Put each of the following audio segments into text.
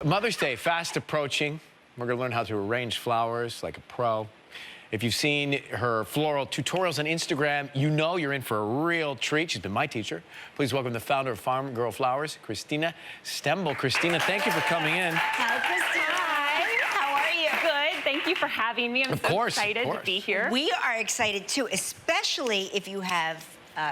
Mother's Day, fast approaching. We're going to learn how to arrange flowers like a pro. If you've seen her floral tutorials on Instagram, you know you're in for a real treat. She's been my teacher. Please welcome the founder of Farmgirl Flowers, Christina Stembel. Christina, thank you for coming in. Hi, Christina. How are you? Good. Thank you for having me. I'm so excited to be here. We are excited, too, especially if you have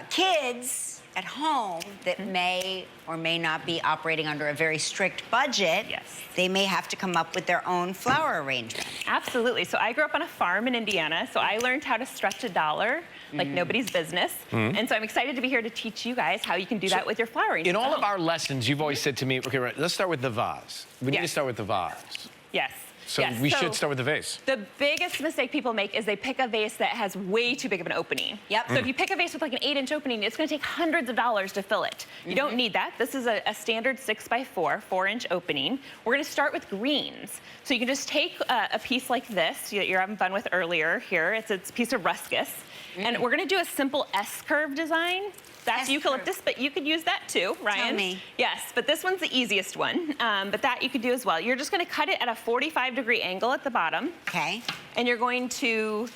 kids at home that may or may not be operating under a very strict budget. Yes. They may have to come up with their own flower arrangement. Absolutely. So I grew up on a farm in Indiana, so I learned how to stretch a dollar like nobody's business. And so I'm excited to be here to teach you guys how you can do that with your flower arrangement. In all of our lessons, you've always said to me, okay, right, let's start with the vase. We need to start with the vase. Yes. So we should start with the vase. The biggest mistake people make is they pick a vase that has way too big of an opening. Yep. So if you pick a vase with like an 8-inch opening, it's going to take hundreds of dollars to fill it. You don't need that. This is a standard 6x4, 4-inch opening. We're going to start with greens. So you can just take a piece like this that you're having fun with earlier here. It's a piece of ruscus. And we're going to do a simple S-curve design. That's eucalyptus, but you could use that too, Ryan. Tell me. Yes, but this one's the easiest one, but that you could do as well. You're just going to cut it at a 45-degree angle at the bottom. Okay. And you're going to,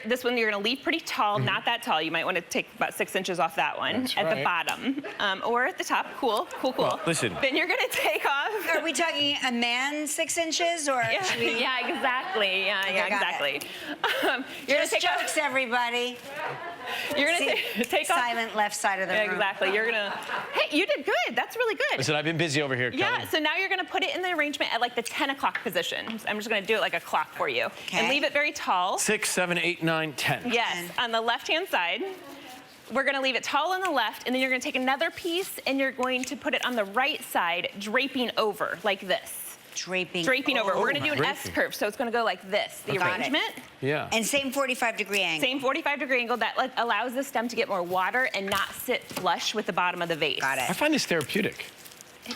this one you're going to leave pretty tall, not that tall. You might want to take about 6 inches off that one. That's at right. the bottom or at the top. Cool. Well, listen. Then you're going to take off. Are we talking a man 6 inches or? Yeah, should we... yeah, exactly. Yeah, Okay, yeah, got exactly. You're just jokes, everybody. You're going to take off. Silent left side of the room. Exactly. You're going to, hey, you did good. That's really good. Listen, I've been busy over here, Yeah, Kelly. so now you're going to put it in the arrangement at like the 10 o'clock position. So I'm just going to do it like a clock for you. Okay. And leave it very tall. 6, 7, 8, 9, 10. Yes, on the left-hand side. We're going to leave it tall on the left, and then you're going to take another piece, and you're going to put it on the right side, draping over, like this. Draping over. We're going to do an S-curve, so it's going to go like this, the arrangement. Yeah. And same 45-degree angle. Same 45-degree angle. That allows the stem to get more water and not sit flush with the bottom of the vase. Got it. I find this therapeutic.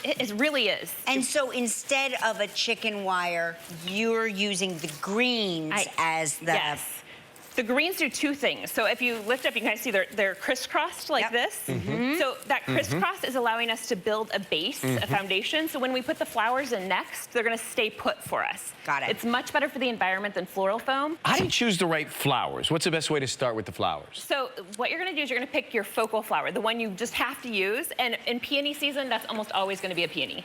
It really is. And so instead of a chicken wire, you're using the greens as the... Yes. The greens do two things. So if you lift up, you can kind of see they're crisscrossed like this. So that crisscross is allowing us to build a base, a foundation. So when we put the flowers in next, they're going to stay put for us. Got it. It's much better for the environment than floral foam. How do you choose the right flowers? What's the best way to start with the flowers? So what you're going to do is you're going to pick your focal flower, the one you just have to use. And in peony season, that's almost always going to be a peony.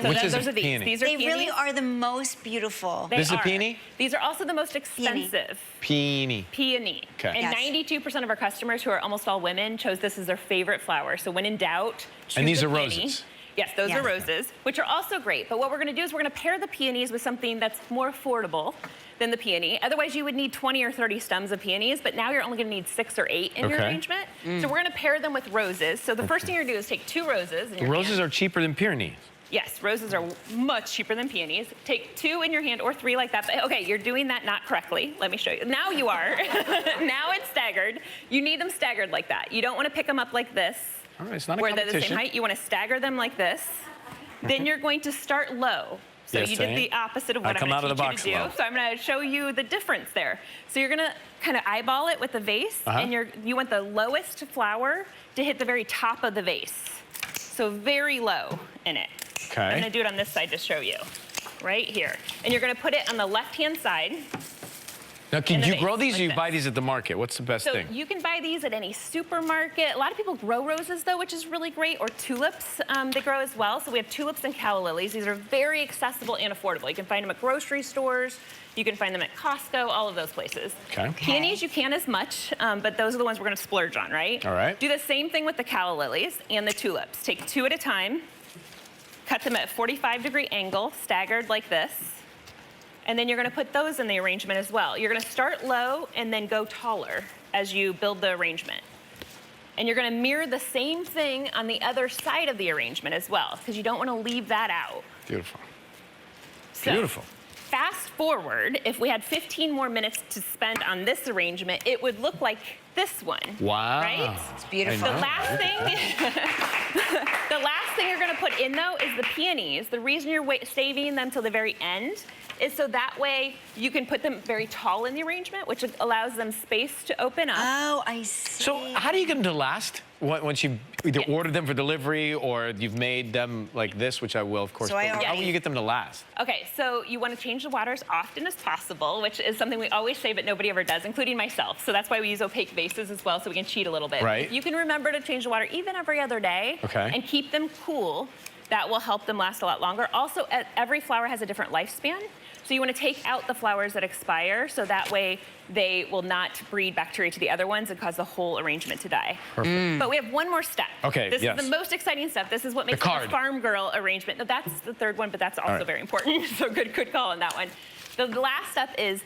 Which is those a are these. peony? These are They peonies. really are the most beautiful. They This is a are. peony? These are also the most expensive. Peony. Peony. Okay. And Yes. 92% of our customers, who are almost all women, chose this as their favorite flower. So when in doubt, choose And these a are peony. roses? Yes, those Yes. are roses, which are also great. But what we're going to do is we're going to pair the peonies with something that's more affordable than the peony. Otherwise, you would need 20 or 30 stems of peonies, but now you're only going to need 6 or 8 in your arrangement. So we're going to pair them with roses. So the first thing you're going to do is take 2 roses. In your Roses hand. are cheaper than peonies. Yes, roses are much cheaper than peonies. Take 2 in your hand or 3 like that. Okay, you're doing that not correctly. Let me show you. Now you are. Now it's staggered. You need them staggered like that. You don't want to pick them up like this. All right, it's not a where they're the same competition. height. You want to stagger them like this. Then you're going to start low. So Yes, you I did am. the opposite of what I come I'm out going of to the teach you box to do. low. So I'm going to show you the difference there. So you're going to kind of eyeball it with the vase, and you want the lowest flower to hit the very top of the vase. So very low in it. Okay. I'm going to do it on this side to show you, right here. And you're going to put it on the left-hand side. Now, can in the you vase, grow these like or you this. buy these at the market? What's the best So thing? you can buy these at any supermarket. A lot of people grow roses, though, which is really great, or tulips they grow as well. So we have tulips and calla lilies. These are very accessible and affordable. You can find them at grocery stores. You can find them at Costco, all of those places. Okay. Peonies, you can't as much, but those are the ones we're going to splurge on, right? All right. Do the same thing with the calla lilies and the tulips. Take 2 at a time. Cut them at 45-degree angle, staggered like this. And then you're going to put those in the arrangement as well. You're going to start low and then go taller as you build the arrangement. And you're going to mirror the same thing on the other side of the arrangement as well, because you don't want to leave that out. Beautiful. So, Beautiful. Fast forward, if we had 15 more minutes to spend on this arrangement, it would look like this one. Wow. Right? It's beautiful. The last thing, the last thing you're going to put in, though, is the peonies. The reason you're saving them till the very end is so that way you can put them very tall in the arrangement, which allows them space to open up. Oh, I see. So how do you get them to last? once you either ordered them for delivery or you've made them like this, which I will, of course. So I but how already- will you get them to last? Okay, so you want to change the water as often as possible, which is something we always say, but nobody ever does, including myself. So that's why we use opaque vases as well, so we can cheat a little bit. Right. If you can remember to change the water even every other day and keep them cool, that will help them last a lot longer. Also, every flower has a different lifespan. So you want to take out the flowers that expire, so that way they will not breed bacteria to the other ones and cause the whole arrangement to die. Perfect. But we have one more step. Okay, This yes. is the most exciting step. This is what makes The it card. a Farmgirl arrangement. No, that's the third one, but that's also right. very important. So good call on that one. The last step is,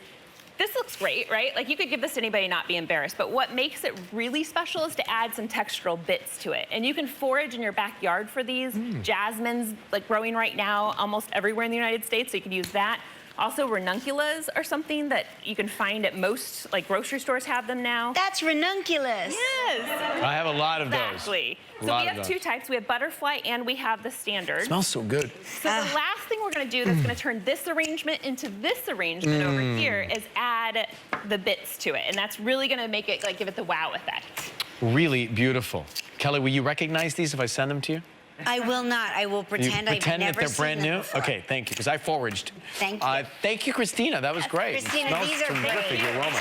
this looks great, right? Like you could give this to anybody and not be embarrassed, but what makes it really special is to add some textural bits to it. And you can forage in your backyard for these. Jasmine's like growing right now almost everywhere in the United States, so you could use that. Also, ranunculus are something that you can find at most, like grocery stores have them now. That's ranunculus. Yes, I have a lot of those. exactly. A So lot we of have those. two types. We have butterfly and we have the standard. Smells so good. So the last thing we're going to do that's going to turn this arrangement into this arrangement over here is add the bits to it. And that's really going to make it, like, give it the wow effect. Really beautiful. Kelly, will you recognize these if I send them to you? I will not. I will You pretend I've pretend never that they're seen brand them new? before. Okay, thank you, because I foraged. Thank you. Thank you, Christina. That was great. Christina, it smells these are terrific. great. The aroma.